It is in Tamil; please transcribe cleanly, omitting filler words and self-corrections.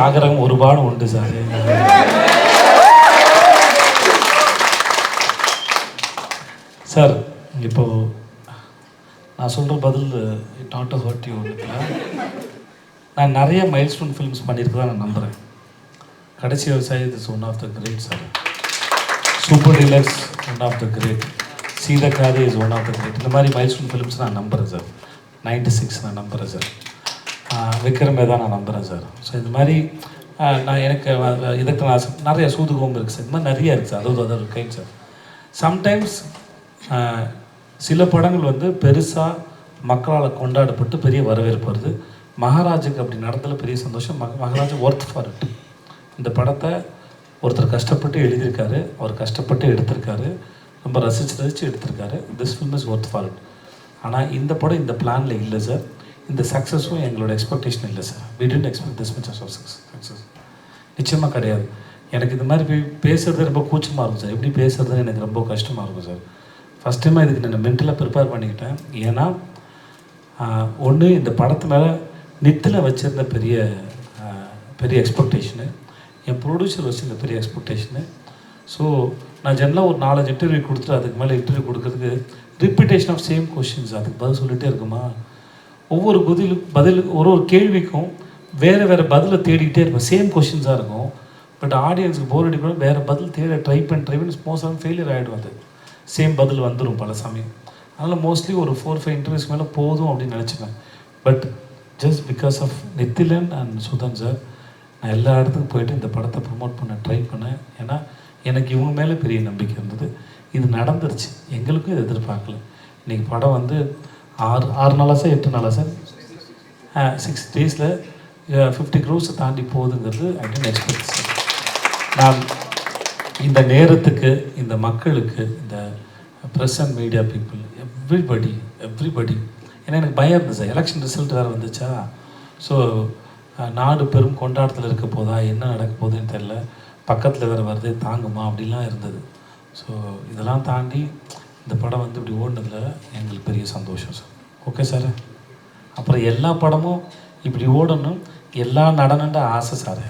ஆகிரகம் ஒருபாடு உண்டு சார். சார் இப்போது நான் சொல்கிற பதில் நாட் ஹர்ட் யூ இருக்குல்ல. நான் நிறைய மைல்ஸ்டோன் ஃபிலிம்ஸ் பண்ணியிருக்கதான் நான் நம்புகிறேன். Kadaisi Vivasayi is one of the great sir. Super deluxe one of the great. Seethakaathi is one of the great. இந்த மாதிரி மைல்ஸ்டோன் ஃபிலிம்ஸ் நான் நம்புகிறேன் சார். 96 நான் நம்புகிறேன் சார். விக்ரமே தான் நான் நம்புகிறேன் சார். ஸோ இந்த மாதிரி நான் எனக்கு இதுக்கு நான் நிறைய சூதுகோம் இருக்குது சார். இந்த மாதிரி நிறையா இருக்குது சார். அதாவது ஒரு கைண்ட் சார். சம்டைம்ஸ் சில படங்கள் வந்து பெருசாக மக்களால் கொண்டாடப்பட்டு பெரிய வரவேற்பு வருது. மகாராஜுக்கு அப்படி நடந்ததில் பெரிய சந்தோஷம். Maharaja worth for it. இந்த படத்தை ஒருத்தர் கஷ்டப்பட்டு எழுதியிருக்காரு, அவர் கஷ்டப்பட்டு எடுத்திருக்காரு, ரொம்ப ரசித்து எடுத்திருக்காரு. This film is worth for it. ஆனால் இந்த படம் இந்த பிளானில் இல்லை சார். இந்த சக்ஸஸும் எங்களோட எக்ஸ்பெக்டேஷன் இல்லை sir. We tend expect this much of success. நிச்சயமாக கிடையாது. எனக்கு இந்த மாதிரி போய் பேசுகிறது ரொம்ப கூச்சமாக இருக்கும் சார். எப்படி பேசுறது எனக்கு ரொம்ப கஷ்டமாக இருக்கும் சார். ஃபஸ்ட் டைமாக இதுக்கு நான் மென்டலாக ப்ரிப்பேர் பண்ணிக்கிட்டேன். ஏன்னா ஒன்று இந்த படத்து மேலே நித்தில் வச்சுருந்த பெரிய எக்ஸ்பெக்டேஷனு, என் ப்ரொடியூசர் வச்சுருந்த பெரிய எக்ஸ்பெக்டேஷனு. ஸோ நான் ஜென்ரலாக ஒரு 4 இன்டர்வியூ கொடுத்துட்டு அதுக்கு மேலே இன்டர்வியூ கொடுக்குறதுக்கு ரிப்பீட்டேஷன் ஆஃப் சேம் கொஷின்ஸ், அதுக்கு பதில் சொல்லிகிட்டே இருக்குமா, ஒவ்வொரு பதில் ஒரு கேள்விக்கும் வேறு பதிலை தேடிக்கிட்டே இருக்கும். சேம் கொஷின்ஸாக இருக்கும். பட் ஆடியன்ஸுக்கு போர் அடிக்கணும். வேறு பதில் தேட ட்ரை பண்ணி மோஸ்ட் ஃபெயிலியர் ஆகிடும். அது சேம் பதில் வந்துடும் பல சமயம். அதனால் மோஸ்ட்லி ஒரு 4-5 இன்டர்வியூஸ் மேலே போதும் அப்படின்னு நினச்சிப்பேன். But just because of Nithilan and Suthan sir நான் எல்லா இடத்துக்கும் போயிட்டு இந்த படத்தை ப்ரொமோட் பண்ண ட்ரை பண்ணேன். ஏன்னா எனக்கு இவங்க மேலே பெரிய நம்பிக்கை இருந்தது. இது நடந்துருச்சு. எங்களுக்கும் இது எதிர்பார்க்கல. இன்றைக்கி படம் வந்து 6 நாளாக சார், 8 நாளாக சார், 6 டேஸில் 50 crores தாண்டி போகுதுங்கிறது ஐ டோன்ட் எக்ஸ்பெக்ட் சார். நான் இந்த நேரத்துக்கு, இந்த மக்களுக்கு, இந்த press and media people, everybody ஏன்னா எனக்கு பயம் இருந்தது சார். எலெக்ஷன் ரிசல்ட் வேறு வந்துச்சா. ஸோ நாடு பெரும் கொண்டாட்டத்தில் இருக்க போதா, என்ன நடக்க போகுதுன்னு தெரில. பக்கத்தில் வேறு வருது, தாங்குமா அப்படிலாம் இருந்தது. ஸோ இதெல்லாம் தாண்டி இந்த படம் வந்து இப்படி ஓடினதில் எங்களுக்கு பெரிய சந்தோஷம் சார். Okay sir. அப்புறம் எல்லா படமும் இப்படி ஓடணும், எல்லா நடனன்ற ஆசை சார்.